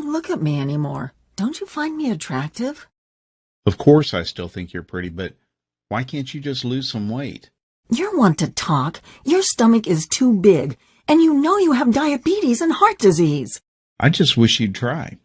not look at me anymore. Don't you find me attractive? Of course I still think you're pretty, but why can't you just lose some weight? You're one to talk. Your stomach is too big, and you know you have diabetes and heart disease. I just wish you'd try.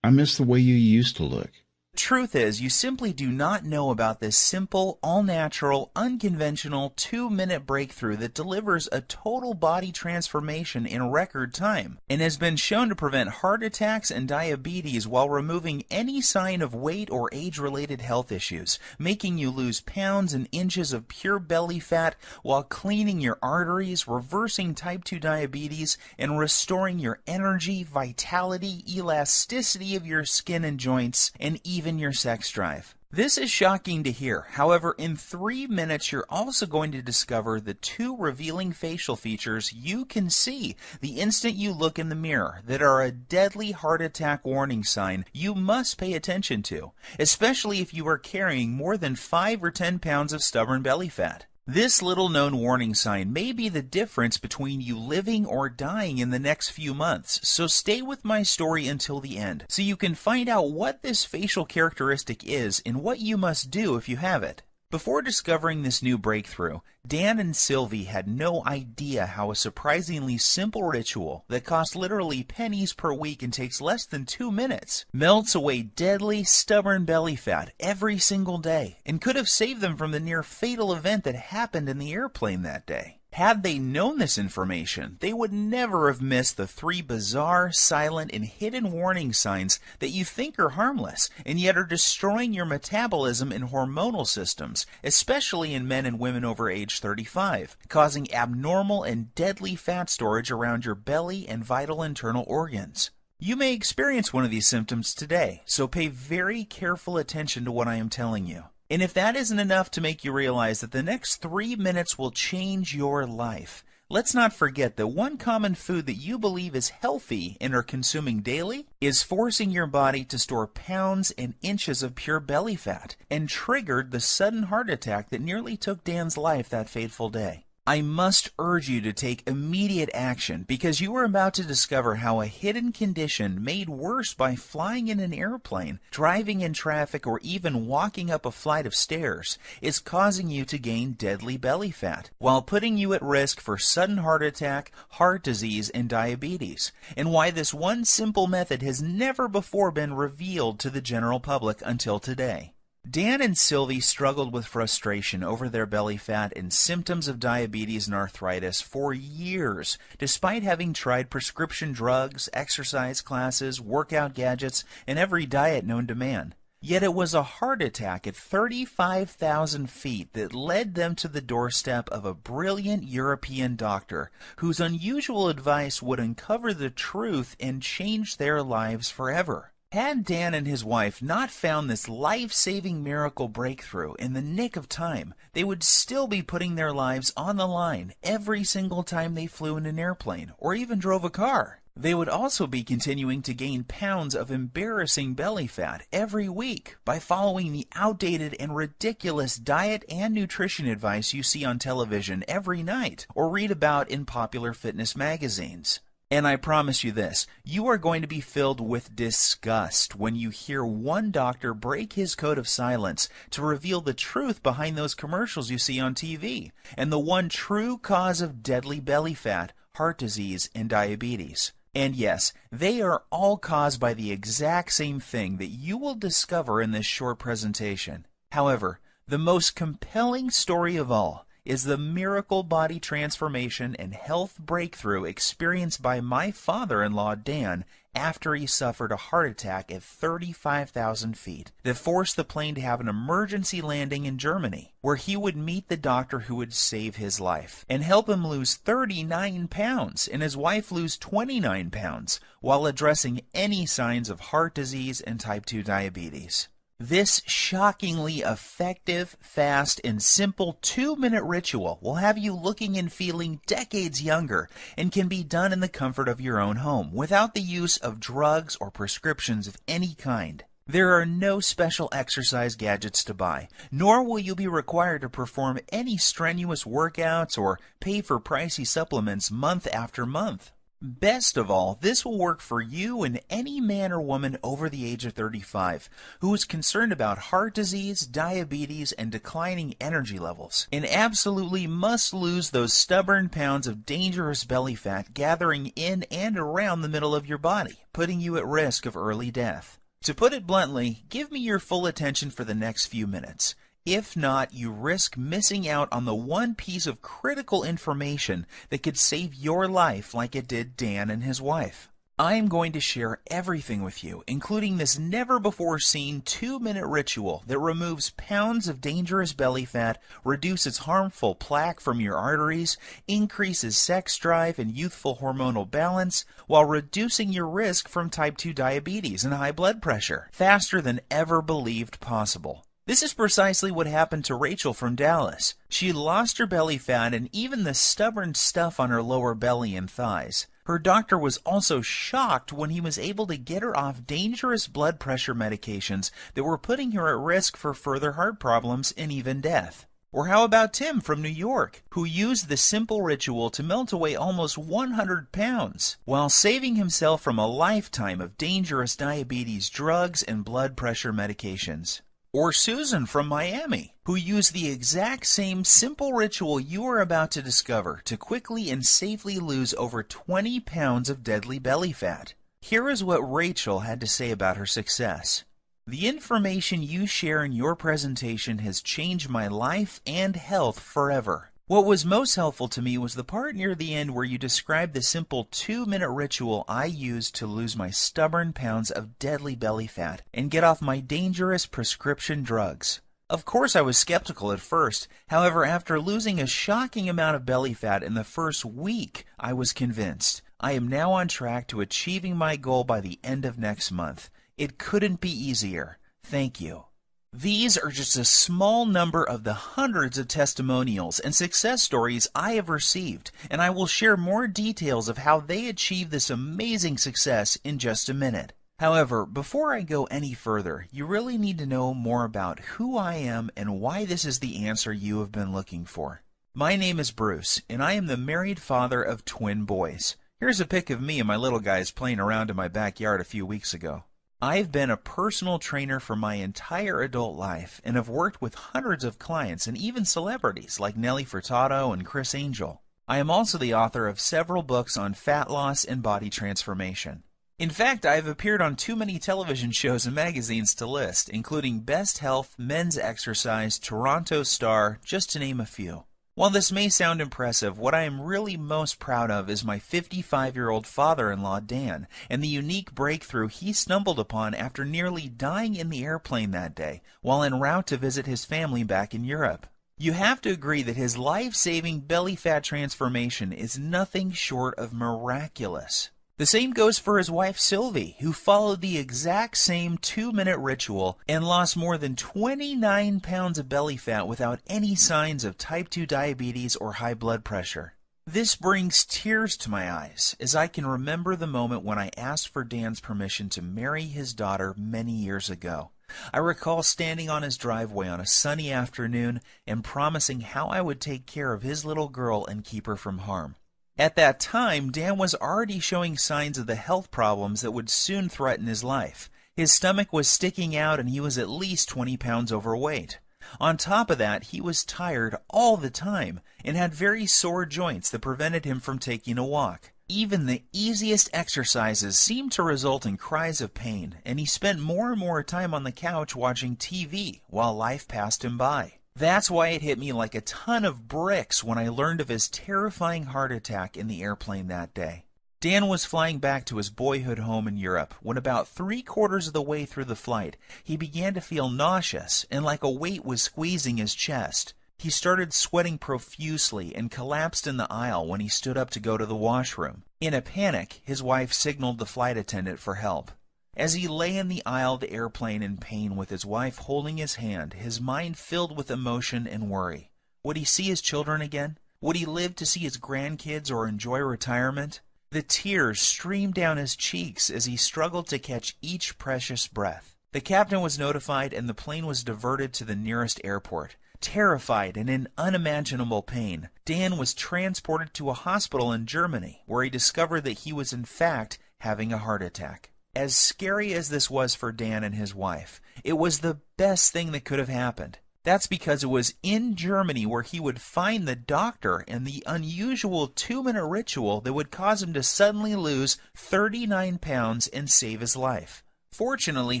I miss the way you used to look. Truth is, you simply do not know about this simple, all-natural, unconventional 2-minute breakthrough that delivers a total body transformation in record time and has been shown to prevent heart attacks and diabetes while removing any sign of weight or age-related health issues, making you lose pounds and inches of pure belly fat while cleaning your arteries, reversing type 2 diabetes, and restoring your energy, vitality, elasticity of your skin and joints, and even your sex drive. This is shocking to hear. However, in 3 minutes, you're also going to discover the 2 revealing facial features you can see the instant you look in the mirror that are a deadly heart attack warning sign you must pay attention to, especially if you are carrying more than 5 or 10 pounds of stubborn belly fat. This little-known warning sign may be the difference between you living or dying in the next few months, so stay with my story until the end so you can find out what this facial characteristic is and what you must do if you have it. Before discovering this new breakthrough, Dan and Sylvie had no idea how a surprisingly simple ritual that costs literally pennies per week and takes less than 2 minutes melts away deadly, stubborn belly fat every single day and could have saved them from the near fatal event that happened in the airplane that day. Had they known this information, they would never have missed the 3 bizarre, silent, and hidden warning signs that you think are harmless and yet are destroying your metabolism and hormonal systems, especially in men and women over age 35, causing abnormal and deadly fat storage around your belly and vital internal organs. You may experience one of these symptoms today, so pay very careful attention to what I am telling you. And if that isn't enough to make you realize that the next 3 minutes will change your life, let's not forget that one common food that you believe is healthy and are consuming daily is forcing your body to store pounds and inches of pure belly fat and triggered the sudden heart attack that nearly took Dan's life that fateful day. I must urge you to take immediate action because you are about to discover how a hidden condition made worse by flying in an airplane, driving in traffic, or even walking up a flight of stairs is causing you to gain deadly belly fat while putting you at risk for sudden heart attack, heart disease, and diabetes, and why this one simple method has never before been revealed to the general public until today. Dan and Sylvie struggled with frustration over their belly fat and symptoms of diabetes and arthritis for years, despite having tried prescription drugs, exercise classes, workout gadgets, and every diet known to man. Yet it was a heart attack at 35,000 feet that led them to the doorstep of a brilliant European doctor whose unusual advice would uncover the truth and change their lives forever. Had Dan and his wife not found this life-saving miracle breakthrough in the nick of time, they would still be putting their lives on the line every single time they flew in an airplane or even drove a car. They would also be continuing to gain pounds of embarrassing belly fat every week by following the outdated and ridiculous diet and nutrition advice you see on television every night or read about in popular fitness magazines. And I promise you this, you are going to be filled with disgust when you hear one doctor break his code of silence to reveal the truth behind those commercials you see on TV and the one true cause of deadly belly fat, heart disease, and diabetes. And yes, they are all caused by the exact same thing that you will discover in this short presentation. However, the most compelling story of all is the miracle body transformation and health breakthrough experienced by my father-in-law Dan after he suffered a heart attack at 35,000 feet that forced the plane to have an emergency landing in Germany, where he would meet the doctor who would save his life and help him lose 39 pounds and his wife lose 29 pounds while addressing any signs of heart disease and type 2 diabetes. This shockingly effective, fast, and simple 2-minute ritual will have you looking and feeling decades younger and can be done in the comfort of your own home without the use of drugs or prescriptions of any kind. There are no special exercise gadgets to buy, nor will you be required to perform any strenuous workouts or pay for pricey supplements month after month. Best of all, this will work for you and any man or woman over the age of 35 who is concerned about heart disease, diabetes, and declining energy levels, and absolutely must lose those stubborn pounds of dangerous belly fat gathering in and around the middle of your body, putting you at risk of early death. To put it bluntly, give me your full attention for the next few minutes. If not, you risk missing out on the one piece of critical information that could save your life like it did Dan and his wife. I am going to share everything with you, including this never-before-seen 2-minute ritual that removes pounds of dangerous belly fat, reduces harmful plaque from your arteries, increases sex drive and youthful hormonal balance, while reducing your risk from type 2 diabetes and high blood pressure, faster than ever believed possible. This is precisely what happened to Rachel from Dallas. She lost her belly fat and even the stubborn stuff on her lower belly and thighs. Her doctor was also shocked when he was able to get her off dangerous blood pressure medications that were putting her at risk for further heart problems and even death. Or how about Tim from New York, who used the simple ritual to melt away almost 100 pounds, while saving himself from a lifetime of dangerous diabetes drugs and blood pressure medications. Or Susan from Miami, who used the exact same simple ritual you are about to discover to quickly and safely lose over 20 pounds of deadly belly fat. Here is what Rachel had to say about her success. The information you share in your presentation has changed my life and health forever. What was most helpful to me was the part near the end where you described the simple 2-minute ritual I used to lose my stubborn pounds of deadly belly fat and get off my dangerous prescription drugs. Of course, I was skeptical at first. However, after losing a shocking amount of belly fat in the first week, I was convinced. I am now on track to achieving my goal by the end of next month. It couldn't be easier. Thank you. These are just a small number of the hundreds of testimonials and success stories I have received, and I will share more details of how they achieved this amazing success in just a minute. However, before I go any further, you really need to know more about who I am and why this is the answer you have been looking for. My name is Bruce, and I am the married father of twin boys. Here's a pic of me and my little guys playing around in my backyard a few weeks ago. I've been a personal trainer for my entire adult life and have worked with hundreds of clients and even celebrities like Nelly Furtado and Chris Angel. I am also the author of several books on fat loss and body transformation. In fact, I have appeared on too many television shows and magazines to list, including Best Health, Men's Exercise, Toronto Star, just to name a few. While this may sound impressive, what I am really most proud of is my 55-year-old father-in-law, Dan, and the unique breakthrough he stumbled upon after nearly dying in the airplane that day while en route to visit his family back in Europe. You have to agree that his life-saving belly fat transformation is nothing short of miraculous. The same goes for his wife Sylvie, who followed the exact same 2-minute ritual and lost more than 29 pounds of belly fat without any signs of type 2 diabetes or high blood pressure. This brings tears to my eyes as I can remember the moment when I asked for Dan's permission to marry his daughter many years ago. I recall standing on his driveway on a sunny afternoon and promising how I would take care of his little girl and keep her from harm. At that time, Dan was already showing signs of the health problems that would soon threaten his life. His stomach was sticking out and he was at least 20 pounds overweight. On top of that, he was tired all the time and had very sore joints that prevented him from taking a walk. Even the easiest exercises seemed to result in cries of pain, and he spent more and more time on the couch watching TV while life passed him by. That's why it hit me like a ton of bricks when I learned of his terrifying heart attack in the airplane that day. Dan was flying back to his boyhood home in Europe when about 3/4 of the way through the flight, he began to feel nauseous and like a weight was squeezing his chest. He started sweating profusely and collapsed in the aisle when he stood up to go to the washroom. In a panic, his wife signaled the flight attendant for help. As he lay in the aisle of the airplane in pain with his wife holding his hand, his mind filled with emotion and worry. Would he see his children again? Would he live to see his grandkids or enjoy retirement? The tears streamed down his cheeks as he struggled to catch each precious breath. The captain was notified and the plane was diverted to the nearest airport. Terrified and in unimaginable pain, Dan was transported to a hospital in Germany where he discovered that he was in fact having a heart attack. As scary as this was for Dan and his wife, it was the best thing that could have happened. That's because it was in Germany where he would find the doctor and the unusual 2-minute ritual that would cause him to suddenly lose 39 pounds and save his life. Fortunately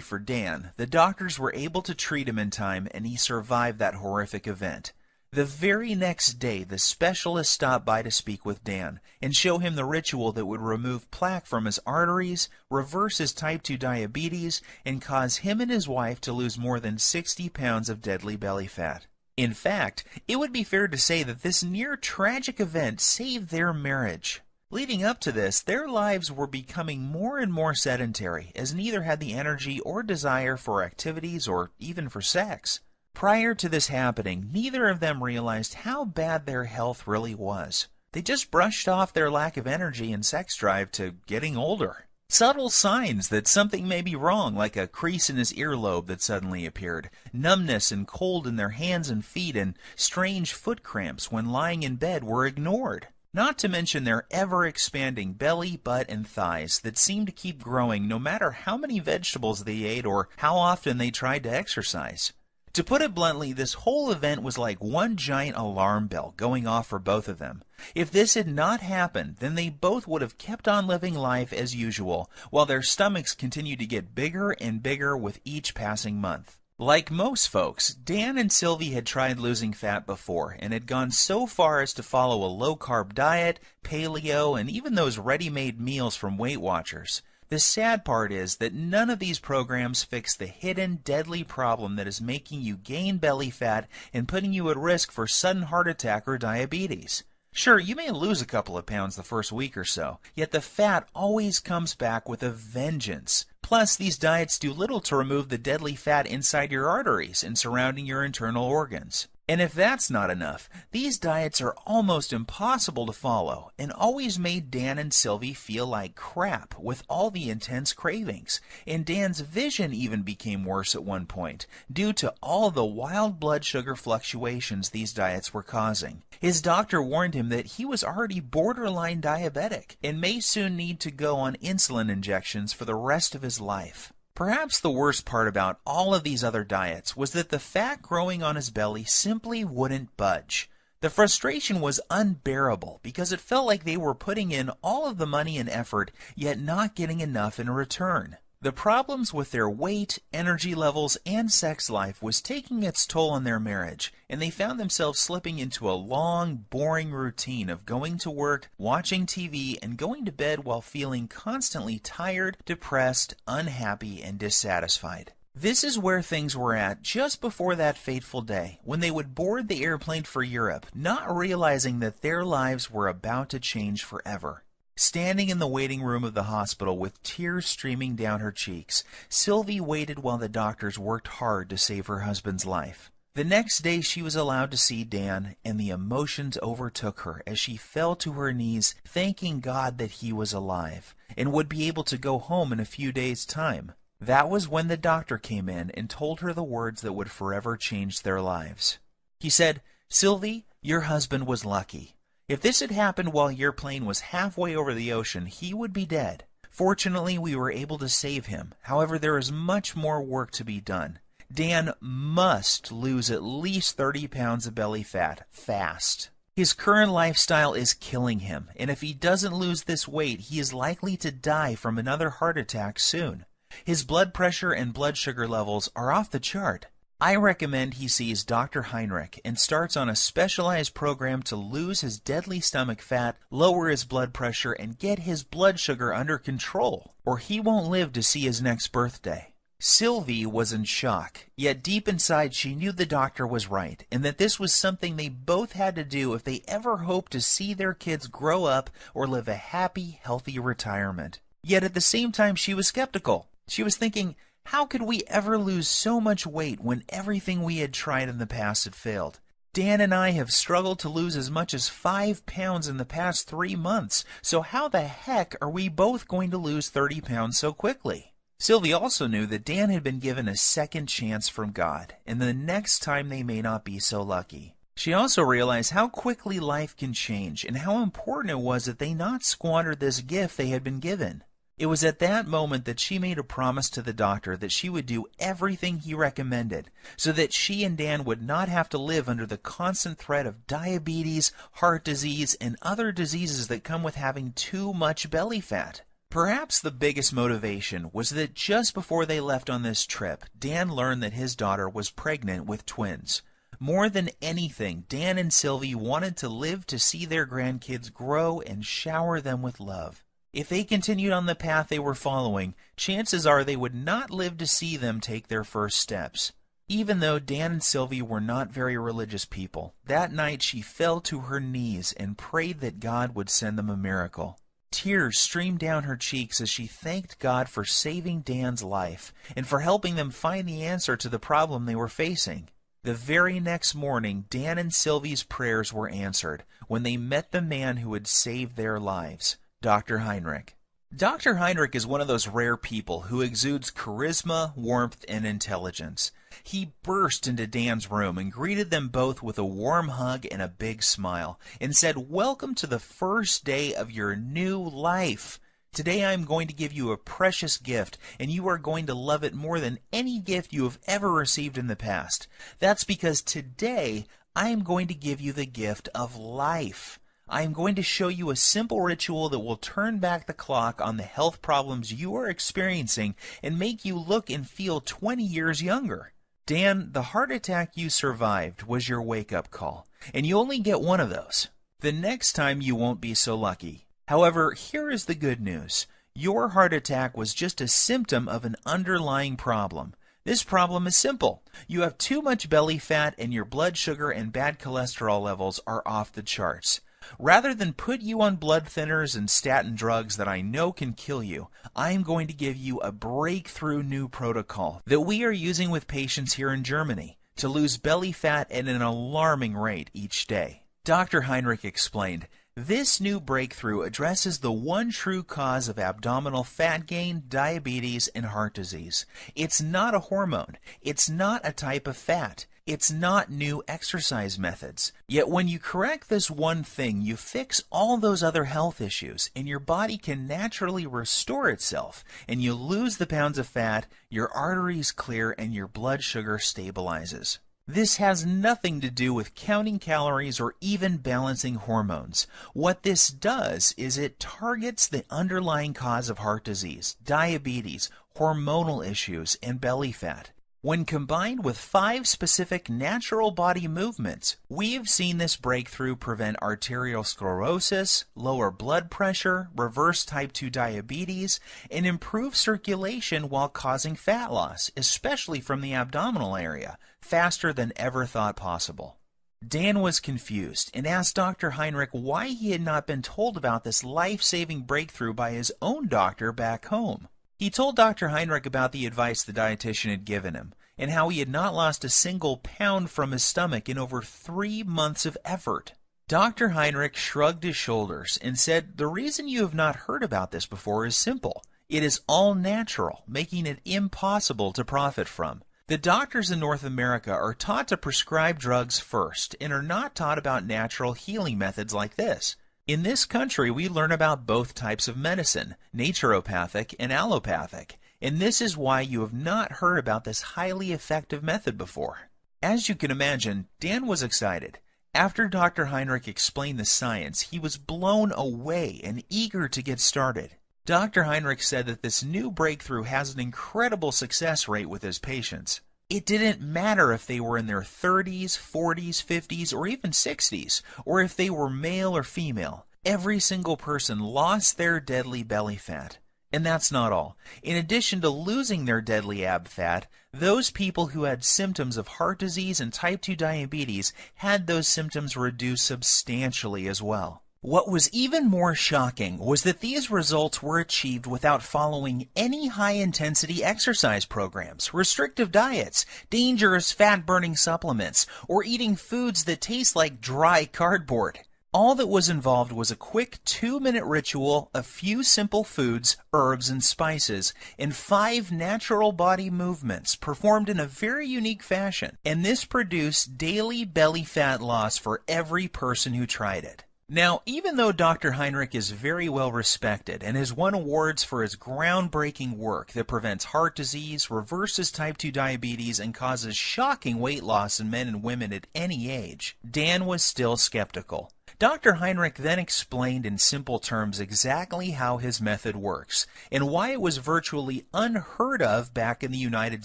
for Dan, the doctors were able to treat him in time and he survived that horrific event. The very next day, the specialist stopped by to speak with Dan and show him the ritual that would remove plaque from his arteries, reverse his type 2 diabetes, and cause him and his wife to lose more than 60 pounds of deadly belly fat. In fact, it would be fair to say that this near-tragic event saved their marriage. Leading up to this, their lives were becoming more and more sedentary, as neither had the energy or desire for activities or even for sex. Prior to this happening, neither of them realized how bad their health really was. They just brushed off their lack of energy and sex drive to getting older. Subtle signs that something may be wrong, like a crease in his earlobe that suddenly appeared, numbness and cold in their hands and feet, and strange foot cramps when lying in bed were ignored. Not to mention their ever-expanding belly, butt, and thighs that seemed to keep growing no matter how many vegetables they ate or how often they tried to exercise. To put it bluntly, this whole event was like one giant alarm bell going off for both of them. If this had not happened, then they both would have kept on living life as usual, while their stomachs continued to get bigger and bigger with each passing month. Like most folks, Dan and Sylvie had tried losing fat before and had gone so far as to follow a low-carb diet, paleo, and even those ready-made meals from Weight Watchers. The sad part is that none of these programs fix the hidden, deadly problem that is making you gain belly fat and putting you at risk for sudden heart attack or diabetes. Sure, you may lose a couple of pounds the first week or so, yet the fat always comes back with a vengeance. Plus, these diets do little to remove the deadly fat inside your arteries and surrounding your internal organs. And if that's not enough, these diets are almost impossible to follow and always made Dan and Sylvie feel like crap with all the intense cravings. And Dan's vision even became worse at one point due to all the wild blood sugar fluctuations these diets were causing. His doctor warned him that he was already borderline diabetic and may soon need to go on insulin injections for the rest of his life. Perhaps the worst part about all of these other diets was that the fat growing on his belly simply wouldn't budge. The frustration was unbearable because it felt like they were putting in all of the money and effort, yet not getting enough in return. The problems with their weight, energy levels, and sex life was taking its toll on their marriage, and they found themselves slipping into a long, boring routine of going to work, watching TV, and going to bed while feeling constantly tired, depressed, unhappy, and dissatisfied. This is where things were at just before that fateful day, when they would board the airplane for Europe, not realizing that their lives were about to change forever. Standing in the waiting room of the hospital with tears streaming down her cheeks, Sylvie waited while the doctors worked hard to save her husband's life. The next day she was allowed to see Dan, and the emotions overtook her as she fell to her knees, thanking God that he was alive, and would be able to go home in a few days' time. That was when the doctor came in and told her the words that would forever change their lives. He said, "Sylvie, your husband was lucky. If this had happened while your plane was halfway over the ocean, he would be dead. Fortunately, we were able to save him. However, there is much more work to be done. Dan must lose at least 30 pounds of belly fat, fast. His current lifestyle is killing him, and if he doesn't lose this weight, he is likely to die from another heart attack soon. His blood pressure and blood sugar levels are off the chart. I recommend he sees Dr. Heinrich and starts on a specialized program to lose his deadly stomach fat, lower his blood pressure, and get his blood sugar under control, or he won't live to see his next birthday." Sylvie was in shock, yet deep inside she knew the doctor was right, and that this was something they both had to do if they ever hoped to see their kids grow up or live a happy, healthy retirement. Yet at the same time she was skeptical. She was thinking, how could we ever lose so much weight when everything we had tried in the past had failed? Dan and I have struggled to lose as much as 5 pounds in the past 3 months, so how the heck are we both going to lose 30 pounds so quickly? Sylvie also knew that Dan had been given a second chance from God, and the next time they may not be so lucky. She also realized how quickly life can change and how important it was that they not squander this gift they had been given. It was at that moment that she made a promise to the doctor that she would do everything he recommended so that she and Dan would not have to live under the constant threat of diabetes, heart disease, and other diseases that come with having too much belly fat. Perhaps the biggest motivation was that just before they left on this trip, Dan learned that his daughter was pregnant with twins. More than anything, Dan and Sylvie wanted to live to see their grandkids grow and shower them with love. If they continued on the path they were following, chances are they would not live to see them take their first steps. Even though Dan and Sylvie were not very religious people, that night she fell to her knees and prayed that God would send them a miracle. Tears streamed down her cheeks as she thanked God for saving Dan's life and for helping them find the answer to the problem they were facing. The very next morning, Dan and Sylvie's prayers were answered when they met the man who had saved their lives, Dr. Heinrich. Dr. Heinrich is one of those rare people who exudes charisma, warmth, and intelligence. He burst into Dan's room and greeted them both with a warm hug and a big smile, and said, "Welcome to the first day of your new life. Today I am going to give you a precious gift, and you are going to love it more than any gift you have ever received in the past. That's because today I am going to give you the gift of life. I am going to show you a simple ritual that will turn back the clock on the health problems you are experiencing and make you look and feel 20 years younger. Dan, the heart attack you survived was your wake-up call, and you only get one of those. The next time you won't be so lucky. However, here is the good news. Your heart attack was just a symptom of an underlying problem. This problem is simple. You have too much belly fat and your blood sugar and bad cholesterol levels are off the charts. Rather than put you on blood thinners and statin drugs that I know can kill you, I am going to give you a breakthrough new protocol that we are using with patients here in Germany to lose belly fat at an alarming rate each day. Dr. Heinrich explained, "This new breakthrough addresses the one true cause of abdominal fat gain, diabetes, and heart disease. It's not a hormone. It's not a type of fat. It's not new exercise methods. Yet when you correct this one thing, you fix all those other health issues, and your body can naturally restore itself, and you lose the pounds of fat, your arteries clear, and your blood sugar stabilizes." This has nothing to do with counting calories or even balancing hormones. What this does is it targets the underlying cause of heart disease, diabetes, hormonal issues, and belly fat. When combined with 5 specific natural body movements, we have seen this breakthrough prevent arterial sclerosis, lower blood pressure, reverse type 2 diabetes, and improve circulation while causing fat loss, especially from the abdominal area, faster than ever thought possible. Dan was confused and asked Dr. Heinrich why he had not been told about this life-saving breakthrough by his own doctor back home. He told Dr. Heinrich about the advice the dietitian had given him, and how he had not lost a single pound from his stomach in over 3 months of effort. Dr. Heinrich shrugged his shoulders and said, "The reason you have not heard about this before is simple. It is all natural, making it impossible to profit from. The doctors in North America are taught to prescribe drugs first and are not taught about natural healing methods like this. In this country, we learn about both types of medicine, naturopathic and allopathic, and this is why you have not heard about this highly effective method before." As you can imagine, Dan was excited. After Dr. Heinrich explained the science, he was blown away and eager to get started. Dr. Heinrich said that this new breakthrough has an incredible success rate with his patients. It didn't matter if they were in their 30s, 40s, 50s, or even 60s, or if they were male or female. Every single person lost their deadly belly fat. And that's not all. In addition to losing their deadly ab fat, those people who had symptoms of heart disease and type 2 diabetes had those symptoms reduced substantially as well. What was even more shocking was that these results were achieved without following any high-intensity exercise programs, restrictive diets, dangerous fat-burning supplements, or eating foods that taste like dry cardboard. All that was involved was a quick 2-minute ritual, a few simple foods, herbs, and spices, and 5 natural body movements performed in a very unique fashion. And this produced daily belly fat loss for every person who tried it. Now, even though Dr. Heinrich is very well respected and has won awards for his groundbreaking work that prevents heart disease, reverses type 2 diabetes, and causes shocking weight loss in men and women at any age, Dan was still skeptical. Dr. Heinrich then explained in simple terms exactly how his method works and why it was virtually unheard of back in the United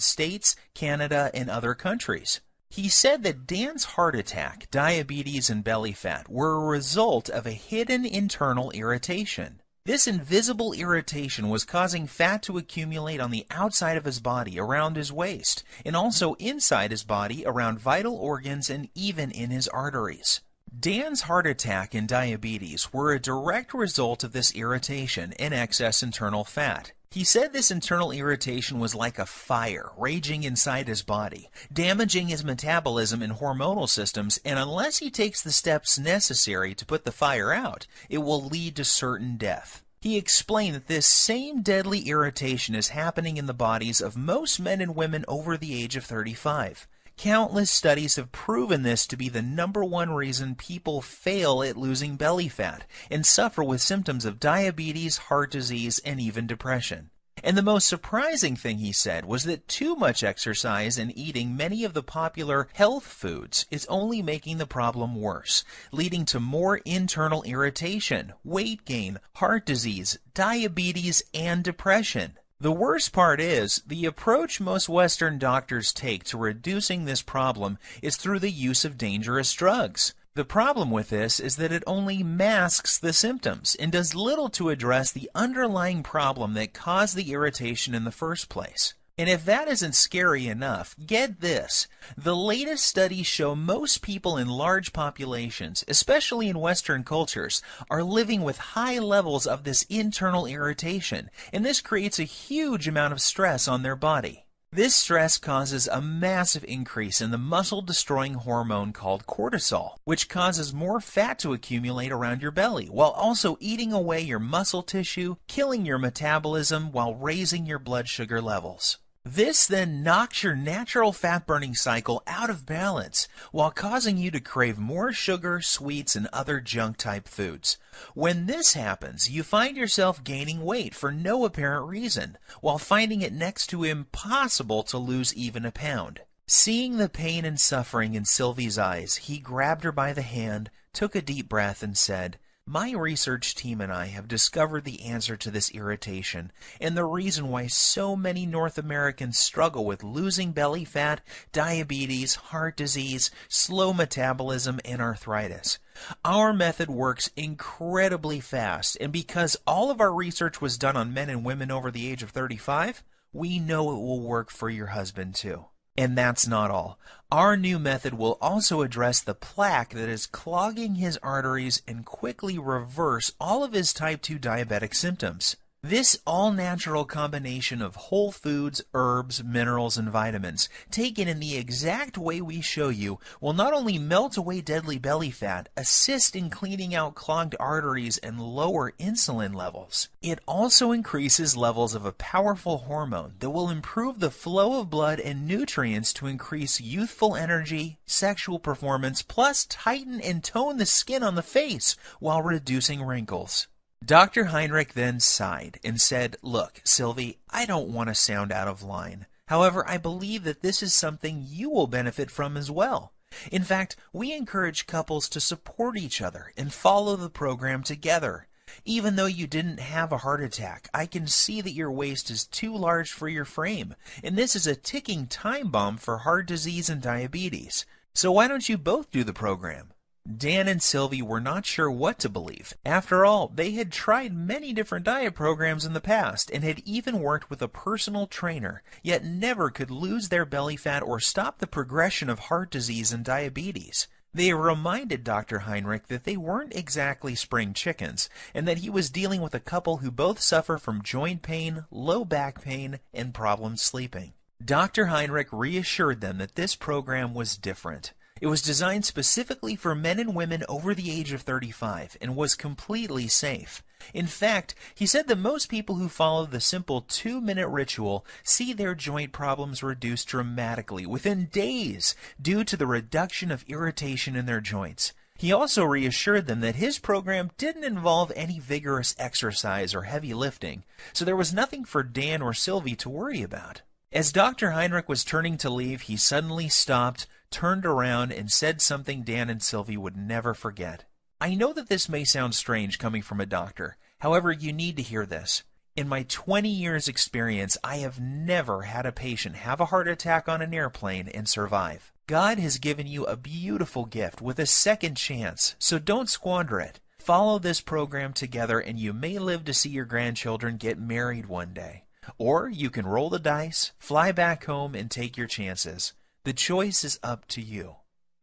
States, Canada, and other countries. He said that Dan's heart attack, diabetes, and belly fat were a result of a hidden internal irritation. This invisible irritation was causing fat to accumulate on the outside of his body around his waist, and also inside his body around vital organs and even in his arteries. Dan's heart attack and diabetes were a direct result of this irritation and excess internal fat. He said this internal irritation was like a fire raging inside his body, damaging his metabolism and hormonal systems, and unless he takes the steps necessary to put the fire out, it will lead to certain death. He explained that this same deadly irritation is happening in the bodies of most men and women over the age of 35. Countless studies have proven this to be the #1 reason people fail at losing belly fat and suffer with symptoms of diabetes, heart disease, and even depression. And the most surprising thing he said was that too much exercise and eating many of the popular health foods is only making the problem worse, leading to more internal irritation, weight gain, heart disease, diabetes, and depression. The worst part is, the approach most Western doctors take to reducing this problem is through the use of dangerous drugs. The problem with this is that it only masks the symptoms and does little to address the underlying problem that caused the irritation in the first place. And if that isn't scary enough, get this. The latest studies show most people in large populations, especially in Western cultures, are living with high levels of this internal irritation, and this creates a huge amount of stress on their body. This stress causes a massive increase in the muscle-destroying hormone called cortisol, which causes more fat to accumulate around your belly, while also eating away your muscle tissue, killing your metabolism while raising your blood sugar levels. This then knocks your natural fat-burning cycle out of balance while causing you to crave more sugar, sweets, and other junk-type foods. When this happens, you find yourself gaining weight for no apparent reason, while finding it next to impossible to lose even a pound. Seeing the pain and suffering in Sylvie's eyes, he grabbed her by the hand, took a deep breath, and said, "My research team and I have discovered the answer to this irritation and the reason why so many North Americans struggle with losing belly fat, diabetes, heart disease, slow metabolism, and arthritis. Our method works incredibly fast, and because all of our research was done on men and women over the age of 35, we know it will work for your husband too." And that's not all. Our new method will also address the plaque that is clogging his arteries and quickly reverse all of his type 2 diabetic symptoms. This all-natural combination of whole foods, herbs, minerals, and vitamins, taken in the exact way we show you, will not only melt away deadly belly fat, assist in cleaning out clogged arteries, and lower insulin levels. It also increases levels of a powerful hormone that will improve the flow of blood and nutrients to increase youthful energy, sexual performance, plus tighten and tone the skin on the face while reducing wrinkles. Dr. Heinrich then sighed and said, "Look, Sylvie, I don't want to sound out of line. However, I believe that this is something you will benefit from as well. In fact, we encourage couples to support each other and follow the program together. Even though you didn't have a heart attack, I can see that your waist is too large for your frame, and this is a ticking time bomb for heart disease and diabetes. So why don't you both do the program?" Dan and Sylvie were not sure what to believe. After all, they had tried many different diet programs in the past and had even worked with a personal trainer, yet never could lose their belly fat or stop the progression of heart disease and diabetes. They reminded Dr. Heinrich that they weren't exactly spring chickens, and that he was dealing with a couple who both suffer from joint pain, low back pain, and problems sleeping. Dr. Heinrich reassured them that this program was different. It was designed specifically for men and women over the age of 35 and was completely safe. In fact, he said that most people who follow the simple 2-minute ritual see their joint problems reduced dramatically within days due to the reduction of irritation in their joints. He also reassured them that his program didn't involve any vigorous exercise or heavy lifting, so there was nothing for Dan or Sylvie to worry about. As Dr. Heinrich was turning to leave, he suddenly stopped, turned around, and said something Dan and Sylvie would never forget. I know that this may sound strange coming from a doctor. However, you need to hear this. In my 20 years experience, I have never had a patient have a heart attack on an airplane and survive. God has given you a beautiful gift with a second chance, so don't squander it. Follow this program together and you may live to see your grandchildren get married one day. Or you can roll the dice, fly back home, and take your chances. The choice is up to you.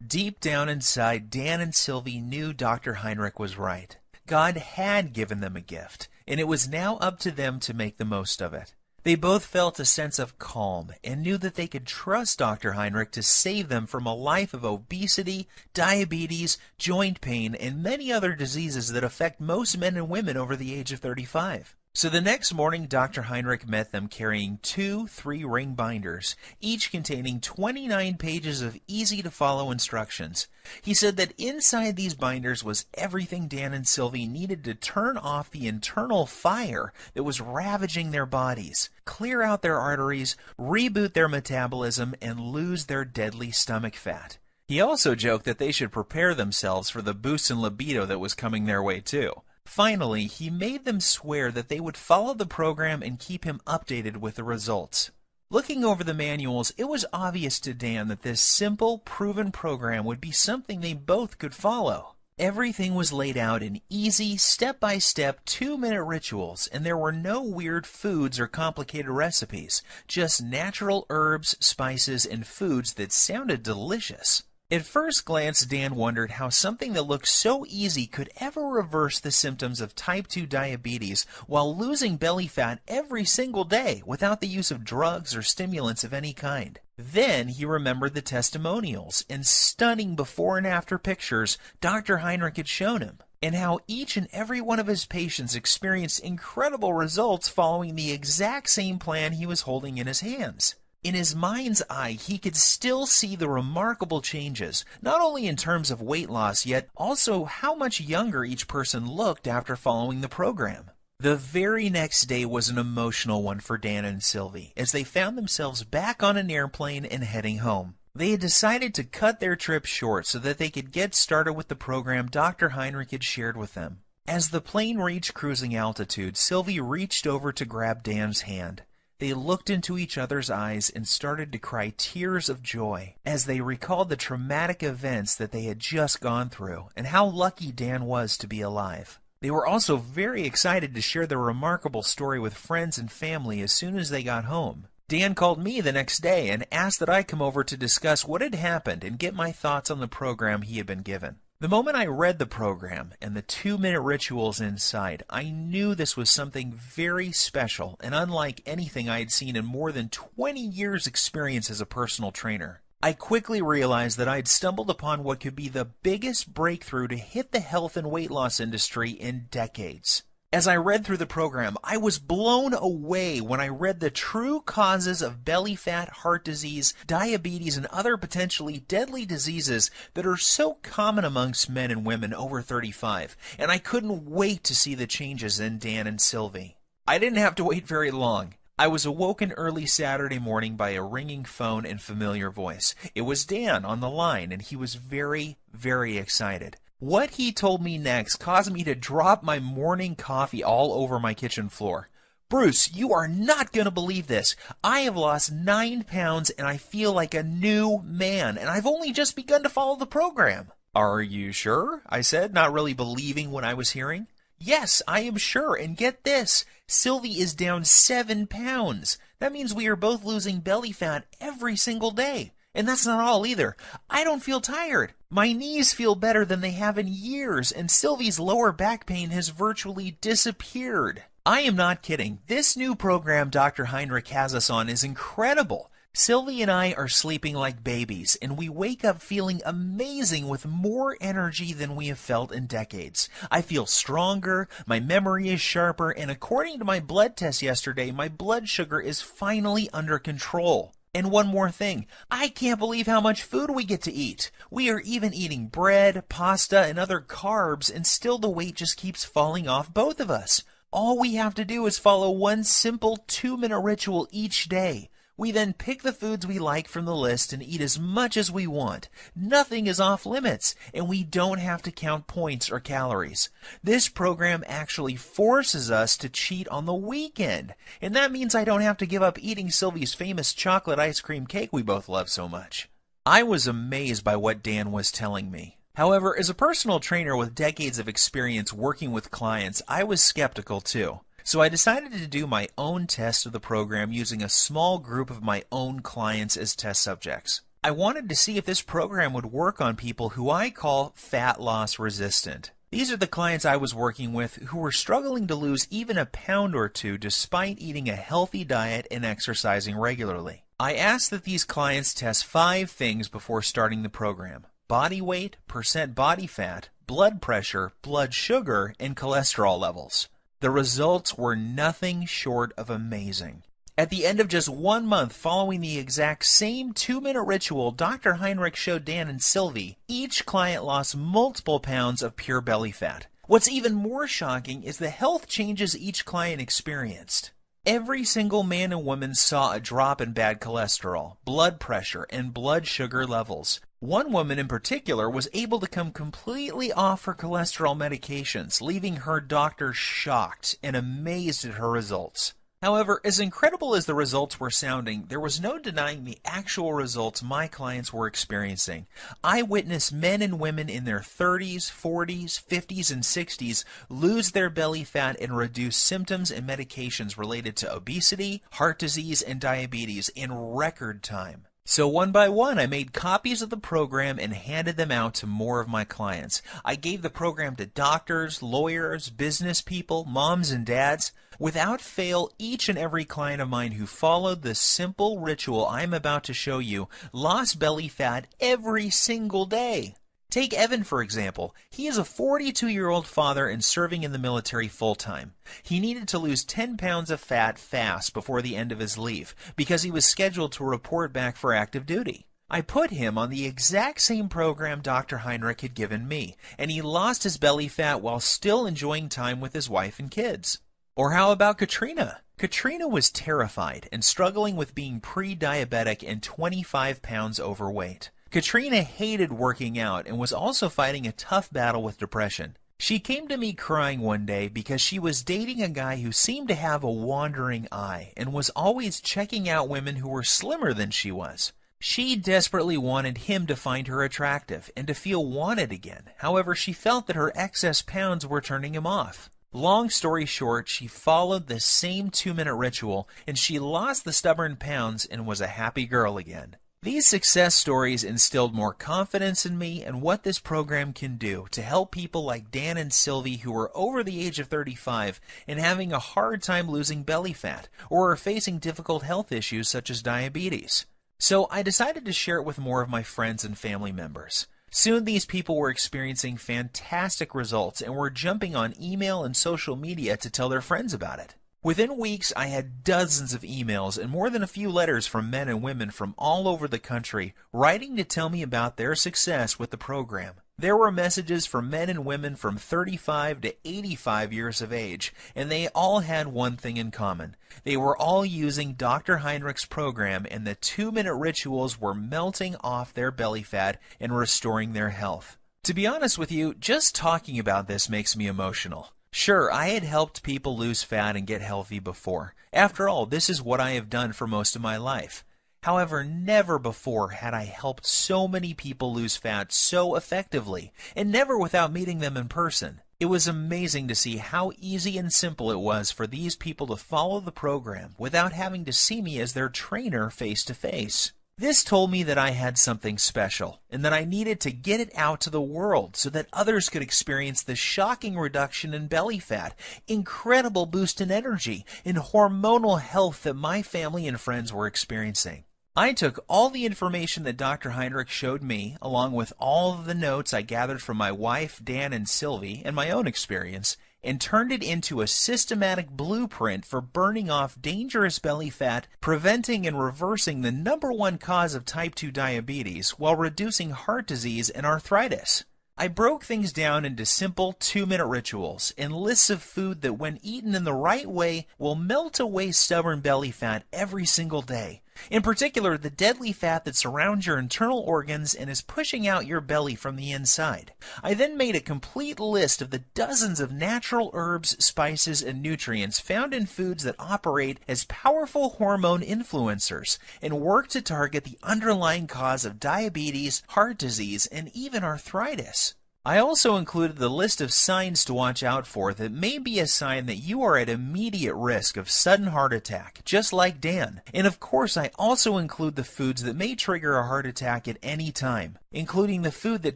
Deep down inside, Dan and Sylvie knew Dr. Heinrich was right. God had given them a gift, and it was now up to them to make the most of it. They both felt a sense of calm and knew that they could trust Dr. Heinrich to save them from a life of obesity, diabetes, joint pain, and many other diseases that affect most men and women over the age of 35. So the next morning, Dr. Heinrich met them carrying 2 3-ring binders, each containing 29 pages of easy-to-follow instructions. He said that inside these binders was everything Dan and Sylvie needed to turn off the internal fire that was ravaging their bodies, clear out their arteries, reboot their metabolism, and lose their deadly stomach fat. He also joked that they should prepare themselves for the boost in libido that was coming their way too. Finally, he made them swear that they would follow the program and keep him updated with the results. Looking over the manuals, it was obvious to Dan that this simple, proven program would be something they both could follow. Everything was laid out in easy, step-by-step, 2-minute rituals, and there were no weird foods or complicated recipes, just natural herbs, spices, and foods that sounded delicious. At first glance, Dan wondered how something that looked so easy could ever reverse the symptoms of type 2 diabetes while losing belly fat every single day without the use of drugs or stimulants of any kind. Then he remembered the testimonials and stunning before and after pictures Dr. Heinrich had shown him, and how each and every one of his patients experienced incredible results following the exact same plan he was holding in his hands. In his mind's eye, he could still see the remarkable changes, not only in terms of weight loss, yet also how much younger each person looked after following the program. The very next day was an emotional one for Dan and Sylvie, as they found themselves back on an airplane and heading home. They had decided to cut their trip short so that they could get started with the program Dr. Heinrich had shared with them. As the plane reached cruising altitude, Sylvie reached over to grab Dan's hand. They looked into each other's eyes and started to cry tears of joy as they recalled the traumatic events that they had just gone through and how lucky Dan was to be alive. They were also very excited to share their remarkable story with friends and family as soon as they got home. Dan called me the next day and asked that I come over to discuss what had happened and get my thoughts on the program he had been given. The moment I read the program and the 2-minute rituals inside, I knew this was something very special and unlike anything I had seen in more than 20 years' experience as a personal trainer. I quickly realized that I had stumbled upon what could be the biggest breakthrough to hit the health and weight loss industry in decades. As I read through the program, I was blown away when I read the true causes of belly fat, heart disease, diabetes, and other potentially deadly diseases that are so common amongst men and women over 35, and I couldn't wait to see the changes in Dan and Sylvie. I didn't have to wait very long. I was awoken early Saturday morning by a ringing phone and familiar voice. It was Dan on the line, and he was very, very excited. What he told me next caused me to drop my morning coffee all over my kitchen floor. Bruce, you are not going to believe this. I have lost 9 pounds and I feel like a new man, and I've only just begun to follow the program. Are you sure? I said, not really believing what I was hearing. Yes, I am sure, and get this. Sylvie is down 7 pounds. That means we are both losing belly fat every single day. And that's not all either. I don't feel tired. My knees feel better than they have in years, and Sylvie's lower back pain has virtually disappeared. I am not kidding. This new program Dr. Heinrich has us on is incredible. Sylvie and I are sleeping like babies, and we wake up feeling amazing with more energy than we have felt in decades. I feel stronger, my memory is sharper, and according to my blood test yesterday, my blood sugar is finally under control. And one more thing, I can't believe how much food we get to eat. We are even eating bread, pasta, and other carbs, and still the weight just keeps falling off both of us. All we have to do is follow one simple 2-minute ritual each day. We then pick the foods we like from the list and eat as much as we want. Nothing is off limits, and we don't have to count points or calories. This program actually forces us to cheat on the weekend, and that means I don't have to give up eating Sylvie's famous chocolate ice cream cake we both love so much. I was amazed by what Dan was telling me. However, as a personal trainer with decades of experience working with clients, I was skeptical too. So I decided to do my own test of the program using a small group of my own clients as test subjects. I wanted to see if this program would work on people who I call fat loss resistant. These are the clients I was working with who were struggling to lose even a pound or two despite eating a healthy diet and exercising regularly. I asked that these clients test 5 things before starting the program: body weight, percent body fat, blood pressure, blood sugar, and cholesterol levels. The results were nothing short of amazing. At the end of just 1 month following the exact same 2-minute ritual Dr. Heinrich showed Dan and Sylvie, each client lost multiple pounds of pure belly fat. What's even more shocking is the health changes each client experienced. Every single man and woman saw a drop in bad cholesterol, blood pressure, and blood sugar levels. One woman in particular was able to come completely off her cholesterol medications, leaving her doctor shocked and amazed at her results. However, as incredible as the results were sounding, there was no denying the actual results my clients were experiencing. I witnessed men and women in their 30s, 40s, 50s, and 60s lose their belly fat and reduce symptoms and medications related to obesity, heart disease, and diabetes in record time. So one by one, I made copies of the program and handed them out to more of my clients. I gave the program to doctors, lawyers, business people, moms and dads. Without fail, each and every client of mine who followed the simple ritual I'm about to show you lost belly fat every single day. Take Evan, for example. He is a 42-year-old father and serving in the military full-time. He needed to lose 10 pounds of fat fast before the end of his leave because he was scheduled to report back for active duty. I put him on the exact same program Dr. Heinrich had given me, and he lost his belly fat while still enjoying time with his wife and kids. Or how about Katrina? Katrina was terrified and struggling with being pre-diabetic and 25 pounds overweight. Katrina hated working out and was also fighting a tough battle with depression. She came to me crying one day because she was dating a guy who seemed to have a wandering eye and was always checking out women who were slimmer than she was. She desperately wanted him to find her attractive and to feel wanted again. However, she felt that her excess pounds were turning him off. Long story short, she followed the same 2-minute ritual and she lost the stubborn pounds and was a happy girl again. These success stories instilled more confidence in me and what this program can do to help people like Dan and Sylvie who are over the age of 35 and having a hard time losing belly fat or are facing difficult health issues such as diabetes. So I decided to share it with more of my friends and family members. Soon these people were experiencing fantastic results and were jumping on email and social media to tell their friends about it. Within weeks, I had dozens of emails and more than a few letters from men and women from all over the country writing to tell me about their success with the program. There were messages from men and women from 35 to 85 years of age, and they all had one thing in common. They were all using Dr. Heinrich's program, and the 2-minute rituals were melting off their belly fat and restoring their health. To be honest with you, just talking about this makes me emotional. Sure, I had helped people lose fat and get healthy before. After all, this is what I have done for most of my life. However, never before had I helped so many people lose fat so effectively, and never without meeting them in person. It was amazing to see how easy and simple it was for these people to follow the program without having to see me as their trainer face to face. This told me that I had something special, and that I needed to get it out to the world so that others could experience the shocking reduction in belly fat, incredible boost in energy, and hormonal health that my family and friends were experiencing. I took all the information that Dr. Heinrich showed me, along with all of the notes I gathered from my wife, Dan, and Sylvie, and my own experience, and turned it into a systematic blueprint for burning off dangerous belly fat, preventing and reversing the #1 cause of type 2 diabetes while reducing heart disease and arthritis. I broke things down into simple 2-minute rituals and lists of food that, when eaten in the right way, will melt away stubborn belly fat every single day. In particular, the deadly fat that surrounds your internal organs and is pushing out your belly from the inside. I then made a complete list of the dozens of natural herbs, spices, and nutrients found in foods that operate as powerful hormone influencers and work to target the underlying cause of diabetes, heart disease, and even arthritis. I also included the list of signs to watch out for that may be a sign that you are at immediate risk of sudden heart attack, just like Dan. And of course, I also include the foods that may trigger a heart attack at any time, including the food that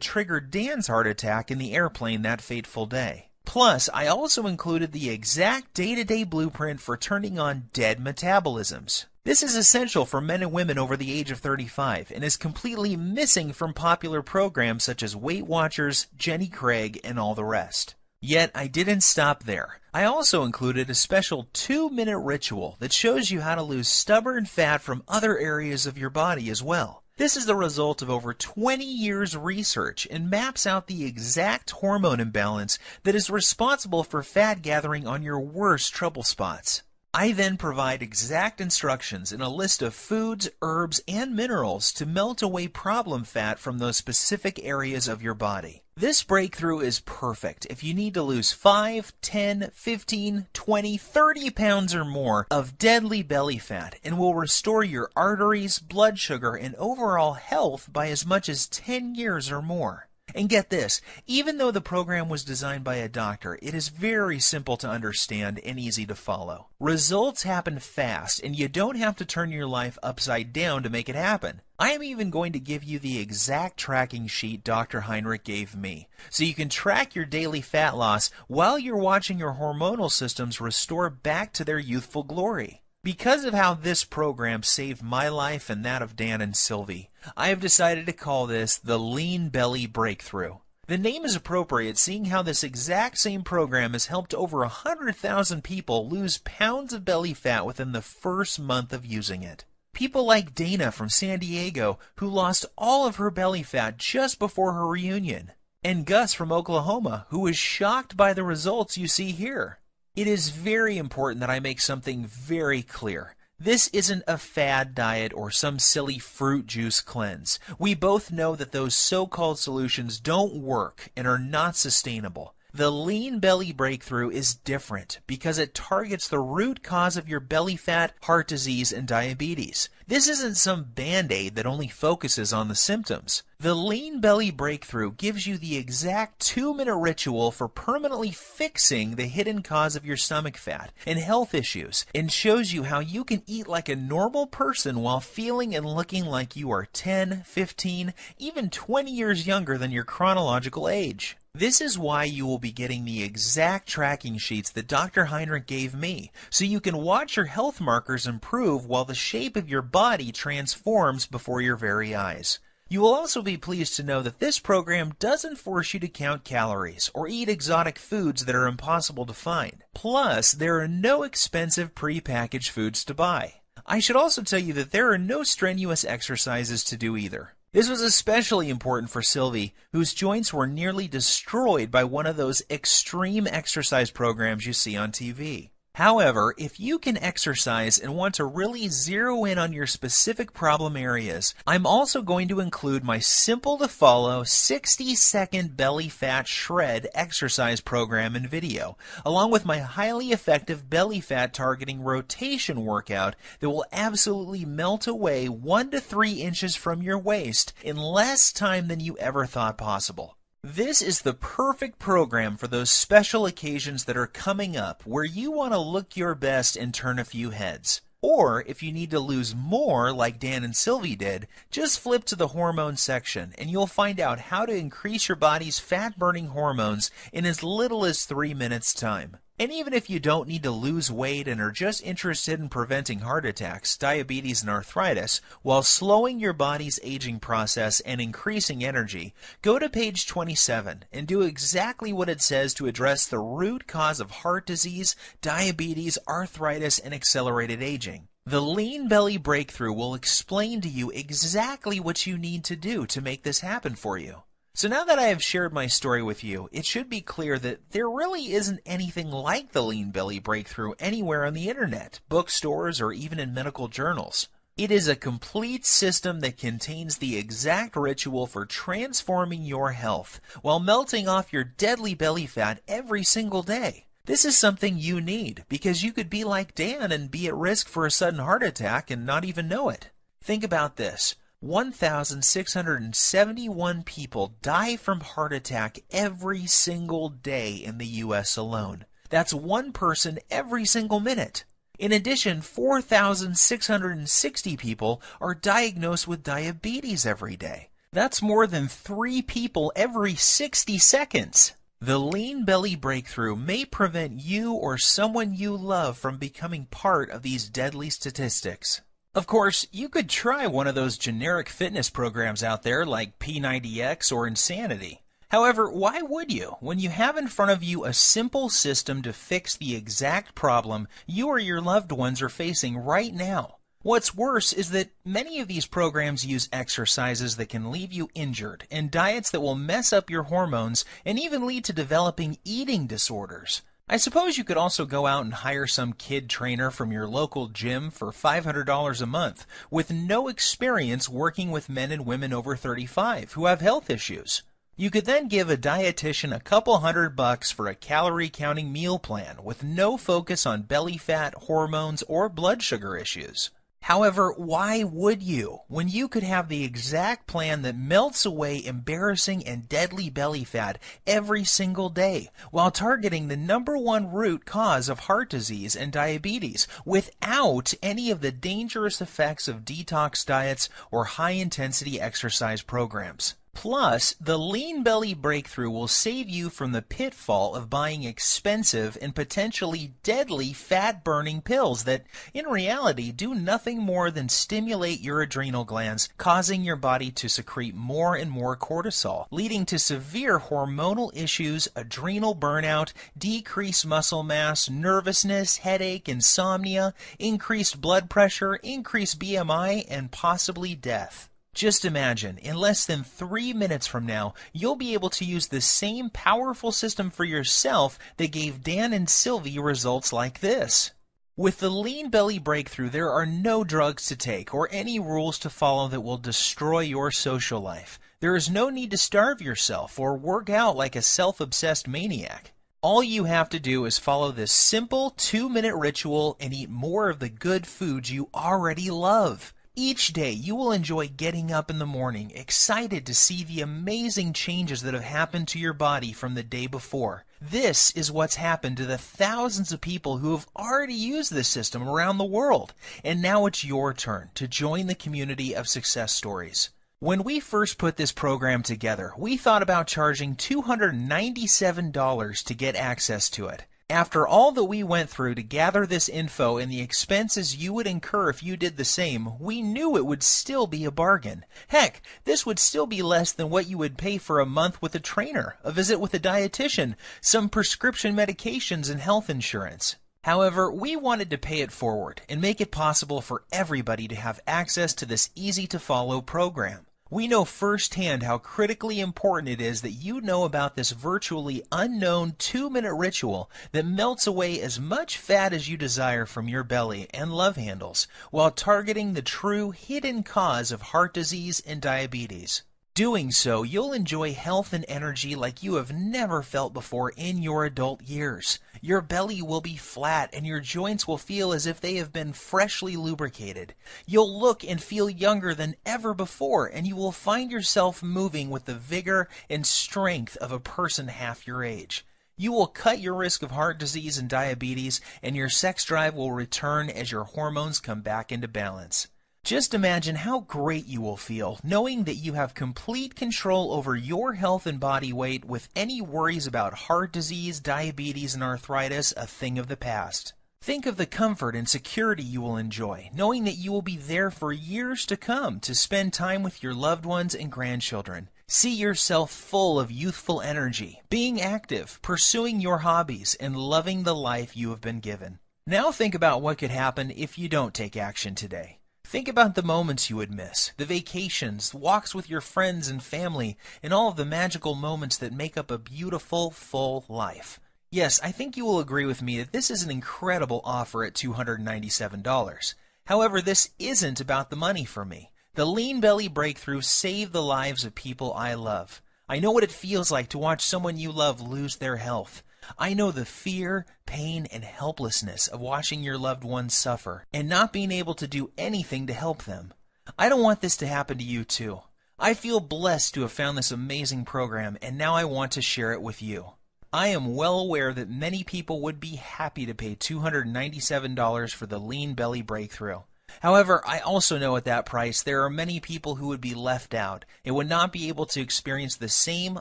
triggered Dan's heart attack in the airplane that fateful day. Plus, I also included the exact day-to-day blueprint for turning on dead metabolisms. This is essential for men and women over the age of 35 and is completely missing from popular programs such as Weight Watchers, Jenny Craig, and all the rest. Yet, I didn't stop there. I also included a special 2-minute ritual that shows you how to lose stubborn fat from other areas of your body as well. This is the result of over 20 years' research and maps out the exact hormone imbalance that is responsible for fat gathering on your worst trouble spots. I then provide exact instructions in a list of foods, herbs, and minerals to melt away problem fat from those specific areas of your body. This breakthrough is perfect if you need to lose 5, 10, 15, 20, 30 pounds or more of deadly belly fat and will restore your arteries, blood sugar, and overall health by as much as 10 years or more. And get this, even though the program was designed by a doctor, it is very simple to understand and easy to follow. Results happen fast, and you don't have to turn your life upside down to make it happen. I am even going to give you the exact tracking sheet Dr. Heinrich gave me, so you can track your daily fat loss while you're watching your hormonal systems restore back to their youthful glory. Because of how this program saved my life and that of Dan and Sylvie, I have decided to call this the Lean Belly Breakthrough. The name is appropriate, seeing how this exact same program has helped over 100,000 people lose pounds of belly fat within the first month of using it. People like Dana from San Diego, who lost all of her belly fat just before her reunion, and Gus from Oklahoma, who was shocked by the results you see here. It is very important that I make something very clear. This isn't a fad diet or some silly fruit juice cleanse. We both know that those so-called solutions don't work and are not sustainable. The Lean Belly Breakthrough is different because it targets the root cause of your belly fat, heart disease, and diabetes. This isn't some band-aid that only focuses on the symptoms. The Lean Belly Breakthrough gives you the exact 2-minute ritual for permanently fixing the hidden cause of your stomach fat and health issues, and shows you how you can eat like a normal person while feeling and looking like you are 10, 15, even 20 years younger than your chronological age. This is why you will be getting the exact tracking sheets that Dr. Heinrich gave me, so you can watch your health markers improve while the shape of your body transforms before your very eyes. You will also be pleased to know that this program doesn't force you to count calories or eat exotic foods that are impossible to find. Plus, there are no expensive pre-packaged foods to buy. I should also tell you that there are no strenuous exercises to do either. This was especially important for Sylvie, whose joints were nearly destroyed by one of those extreme exercise programs you see on TV. However, if you can exercise and want to really zero in on your specific problem areas, I'm also going to include my simple-to-follow 60-second belly fat shred exercise program and video, along with my highly effective belly fat targeting rotation workout that will absolutely melt away 1 to 3 inches from your waist in less time than you ever thought possible. This is the perfect program for those special occasions that are coming up where you want to look your best and turn a few heads. Or if you need to lose more like Dan and Sylvie did, just flip to the hormone section and you'll find out how to increase your body's fat-burning hormones in as little as 3 minutes time. And even if you don't need to lose weight and are just interested in preventing heart attacks, diabetes, and arthritis, while slowing your body's aging process and increasing energy, go to page 27 and do exactly what it says to address the root cause of heart disease, diabetes, arthritis, and accelerated aging. The Lean Belly Breakthrough will explain to you exactly what you need to do to make this happen for you. So now that I have shared my story with you, it should be clear that there really isn't anything like the Lean Belly Breakthrough anywhere on the internet, bookstores, or even in medical journals. It is a complete system that contains the exact ritual for transforming your health while melting off your deadly belly fat every single day. This is something you need because you could be like Dan and be at risk for a sudden heart attack and not even know it. Think about this. 1,671 people die from heart attack every single day in the U.S. alone. That's one person every single minute. In addition, 4,660 people are diagnosed with diabetes every day. That's more than 3 people every 60 seconds. The Lean Belly Breakthrough may prevent you or someone you love from becoming part of these deadly statistics. Of course, you could try one of those generic fitness programs out there like P90X or Insanity. However, why would you when you have in front of you a simple system to fix the exact problem you or your loved ones are facing right now? What's worse is that many of these programs use exercises that can leave you injured and diets that will mess up your hormones and even lead to developing eating disorders. I suppose you could also go out and hire some kid trainer from your local gym for $500 a month with no experience working with men and women over 35 who have health issues. You could then give a dietitian a couple $100 for a calorie-counting meal plan with no focus on belly fat, hormones, or blood sugar issues. However, why would you when you could have the exact plan that melts away embarrassing and deadly belly fat every single day while targeting the #1 root cause of heart disease and diabetes without any of the dangerous effects of detox diets or high-intensity exercise programs? Plus, the Lean Belly Breakthrough will save you from the pitfall of buying expensive and potentially deadly fat-burning pills that, in reality, do nothing more than stimulate your adrenal glands, causing your body to secrete more and more cortisol, leading to severe hormonal issues, adrenal burnout, decreased muscle mass, nervousness, headache, insomnia, increased blood pressure, increased BMI, and possibly death. Just imagine, in less than 3 minutes from now, you'll be able to use the same powerful system for yourself that gave Dan and Sylvie results like this. With the Lean Belly Breakthrough, there are no drugs to take or any rules to follow that will destroy your social life. There is no need to starve yourself or work out like a self-obsessed maniac. All you have to do is follow this simple 2-minute ritual and eat more of the good foods you already love. Each day, you will enjoy getting up in the morning, excited to see the amazing changes that have happened to your body from the day before. This is what's happened to the thousands of people who have already used this system around the world. And now it's your turn to join the community of success stories. When we first put this program together, we thought about charging $297 to get access to it. After all that we went through to gather this info and the expenses you would incur if you did the same, we knew it would still be a bargain. Heck, this would still be less than what you would pay for a month with a trainer, a visit with a dietitian, some prescription medications, and health insurance. However, we wanted to pay it forward and make it possible for everybody to have access to this easy-to-follow program. We know firsthand how critically important it is that you know about this virtually unknown 2-minute ritual that melts away as much fat as you desire from your belly and love handles, while targeting the true hidden cause of heart disease and diabetes. Doing so, you'll enjoy health and energy like you have never felt before in your adult years. Your belly will be flat and your joints will feel as if they have been freshly lubricated. You'll look and feel younger than ever before, and you will find yourself moving with the vigor and strength of a person half your age. You will cut your risk of heart disease and diabetes, and your sex drive will return as your hormones come back into balance. Just imagine how great you will feel knowing that you have complete control over your health and body weight, with any worries about heart disease, diabetes, and arthritis a thing of the past. Think of the comfort and security you will enjoy, knowing that you will be there for years to come to spend time with your loved ones and grandchildren. See yourself full of youthful energy, being active, pursuing your hobbies, and loving the life you have been given. Now think about what could happen if you don't take action today. Think about the moments you would miss, the vacations, walks with your friends and family, and all of the magical moments that make up a beautiful, full life. Yes, I think you will agree with me that this is an incredible offer at $297. However, this isn't about the money for me. The Lean Belly Breakthrough saved the lives of people I love. I know what it feels like to watch someone you love lose their health. I know the fear, pain, and helplessness of watching your loved ones suffer and not being able to do anything to help them. I don't want this to happen to you too. I feel blessed to have found this amazing program, and now I want to share it with you. I am well aware that many people would be happy to pay $297 for the Lean Belly Breakthrough. However, I also know at that price there are many people who would be left out and would not be able to experience the same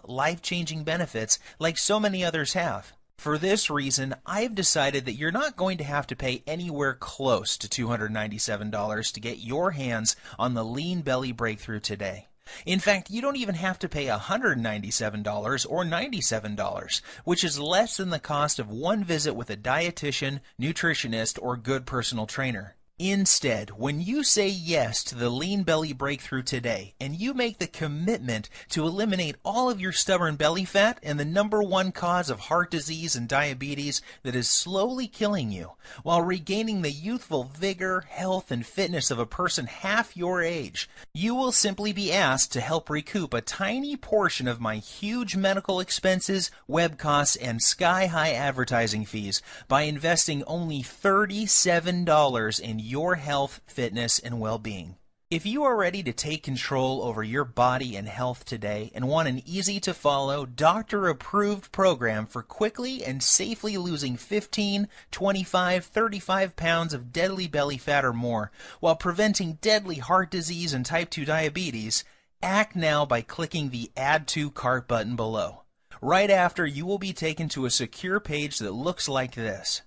life-changing benefits like so many others have. For this reason, I've decided that you're not going to have to pay anywhere close to $297 to get your hands on the Lean Belly Breakthrough today. In fact, you don't even have to pay $197 or $97, which is less than the cost of one visit with a dietitian, nutritionist, or good personal trainer. Instead, when you say yes to the Lean Belly Breakthrough today, and you make the commitment to eliminate all of your stubborn belly fat and the #1 cause of heart disease and diabetes that is slowly killing you, while regaining the youthful vigor, health, and fitness of a person half your age, you will simply be asked to help recoup a tiny portion of my huge medical expenses, web costs, and sky-high advertising fees by investing only $37 in your health, fitness, and well-being. If you are ready to take control over your body and health today and want an easy-to-follow, doctor-approved program for quickly and safely losing 15, 25, 35 pounds of deadly belly fat or more while preventing deadly heart disease and type 2 diabetes, act now by clicking the Add to Cart button below. Right after, you will be taken to a secure page that looks like this.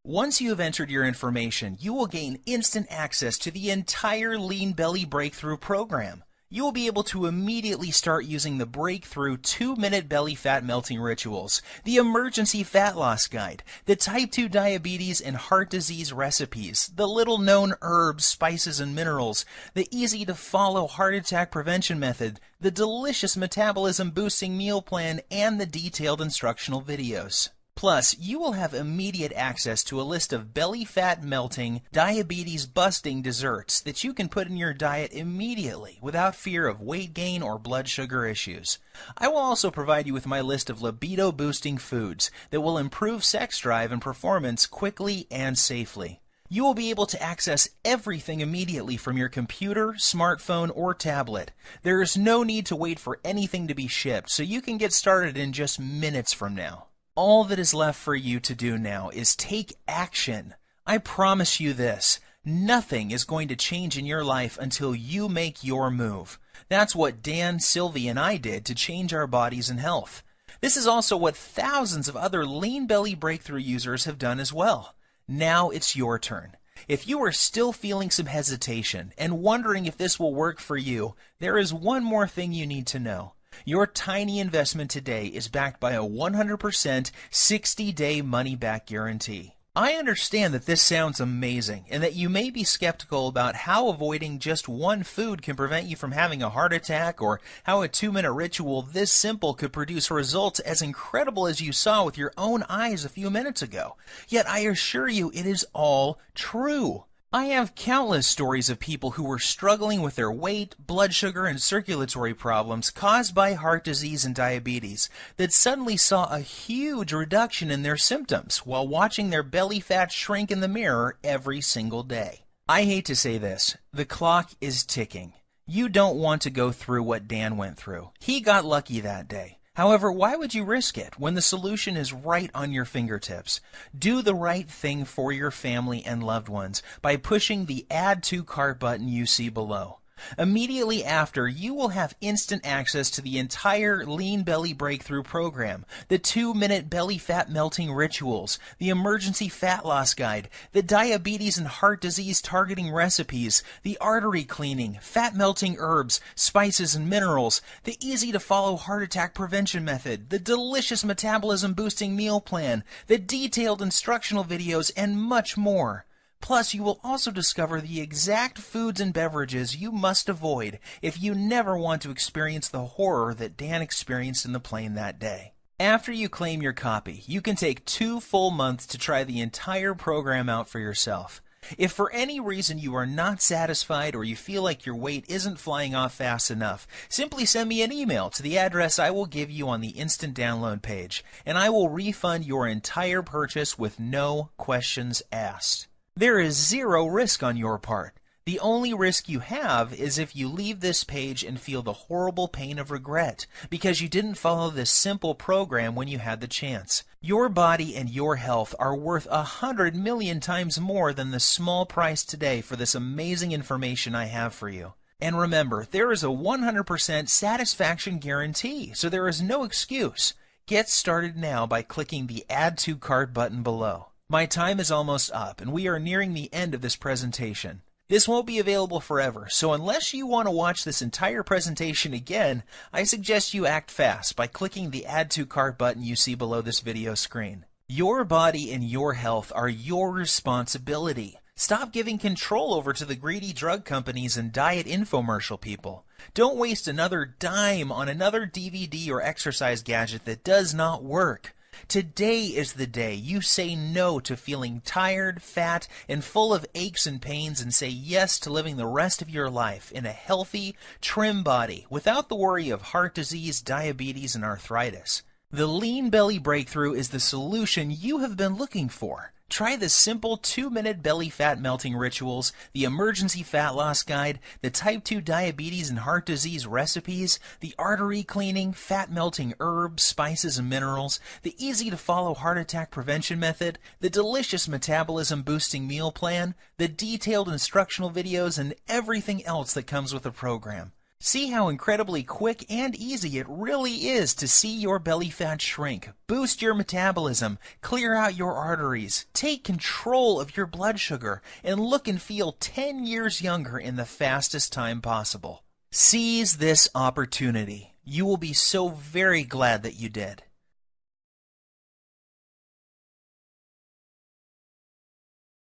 Once you have entered your information, you will gain instant access to the entire Lean Belly Breakthrough program. You will be able to immediately start using the Breakthrough 2-minute belly fat melting rituals, the emergency fat loss guide, the type 2 diabetes and heart disease recipes, the little-known herbs, spices, and minerals, the easy-to-follow heart attack prevention method, the delicious metabolism-boosting meal plan, and the detailed instructional videos. Plus, you will have immediate access to a list of belly fat melting, diabetes busting desserts that you can put in your diet immediately without fear of weight gain or blood sugar issues. I will also provide you with my list of libido boosting foods that will improve sex drive and performance quickly and safely. You will be able to access everything immediately from your computer, smartphone, or tablet. There is no need to wait for anything to be shipped, so you can get started in just minutes from now. All that is left for you to do now is take action. I promise you this, nothing is going to change in your life until you make your move. That's what Dan, Sylvie, and I did to change our bodies and health. This is also what thousands of other Lean Belly Breakthrough users have done as well. Now it's your turn. If you are still feeling some hesitation and wondering if this will work for you, there is one more thing you need to know. Your tiny investment today is backed by a 100% 60-day money-back guarantee. I understand that this sounds amazing and that you may be skeptical about how avoiding just one food can prevent you from having a heart attack, or how a 2-minute ritual this simple could produce results as incredible as you saw with your own eyes a few minutes ago. Yet I assure you it is all true. I have countless stories of people who were struggling with their weight, blood sugar, and circulatory problems caused by heart disease and diabetes that suddenly saw a huge reduction in their symptoms while watching their belly fat shrink in the mirror every single day. I hate to say this, the clock is ticking. You don't want to go through what Dan went through. He got lucky that day. However, why would you risk it when the solution is right on your fingertips? Do the right thing for your family and loved ones by pushing the Add to Cart button you see below. Immediately after, you will have instant access to the entire Lean Belly Breakthrough program, the 2-minute belly fat melting rituals, the emergency fat loss guide, the diabetes and heart disease targeting recipes, the artery cleaning, fat melting herbs, spices and minerals, the easy to follow heart attack prevention method, the delicious metabolism boosting meal plan, the detailed instructional videos, and much more. Plus, you will also discover the exact foods and beverages you must avoid if you never want to experience the horror that Dan experienced in the plane that day. After you claim your copy, you can take 2 full months to try the entire program out for yourself. If for any reason you are not satisfied or you feel like your weight isn't flying off fast enough, simply send me an email to the address I will give you on the instant download page, and I will refund your entire purchase with no questions asked. There is zero risk on your part. The only risk you have is if you leave this page and feel the horrible pain of regret because you didn't follow this simple program when you had the chance. Your body and your health are worth 100 million times more than the small price today for this amazing information I have for you. And remember, there is a 100% satisfaction guarantee, so there is no excuse. Get started now by clicking the Add to Cart button below. My time is almost up, and we are nearing the end of this presentation. This won't be available forever, so unless you want to watch this entire presentation again, I suggest you act fast by clicking the Add to Cart button you see below this video screen. Your body and your health are your responsibility. Stop giving control over to the greedy drug companies and diet infomercial people. Don't waste another dime on another DVD or exercise gadget that does not work. Today is the day you say no to feeling tired, fat, and full of aches and pains and say yes to living the rest of your life in a healthy, trim body without the worry of heart disease, diabetes, and arthritis. The Lean Belly Breakthrough is the solution you have been looking for. Try the simple 2-minute belly fat melting rituals, the emergency fat loss guide, the type 2 diabetes and heart disease recipes, the artery cleaning, fat melting herbs, spices and minerals, the easy to follow heart attack prevention method, the delicious metabolism boosting meal plan, the detailed instructional videos, and everything else that comes with the program. See how incredibly quick and easy it really is to see your belly fat shrink, boost your metabolism, clear out your arteries, take control of your blood sugar, and look and feel 10 years younger in the fastest time possible. Seize this opportunity. You will be so very glad that you did.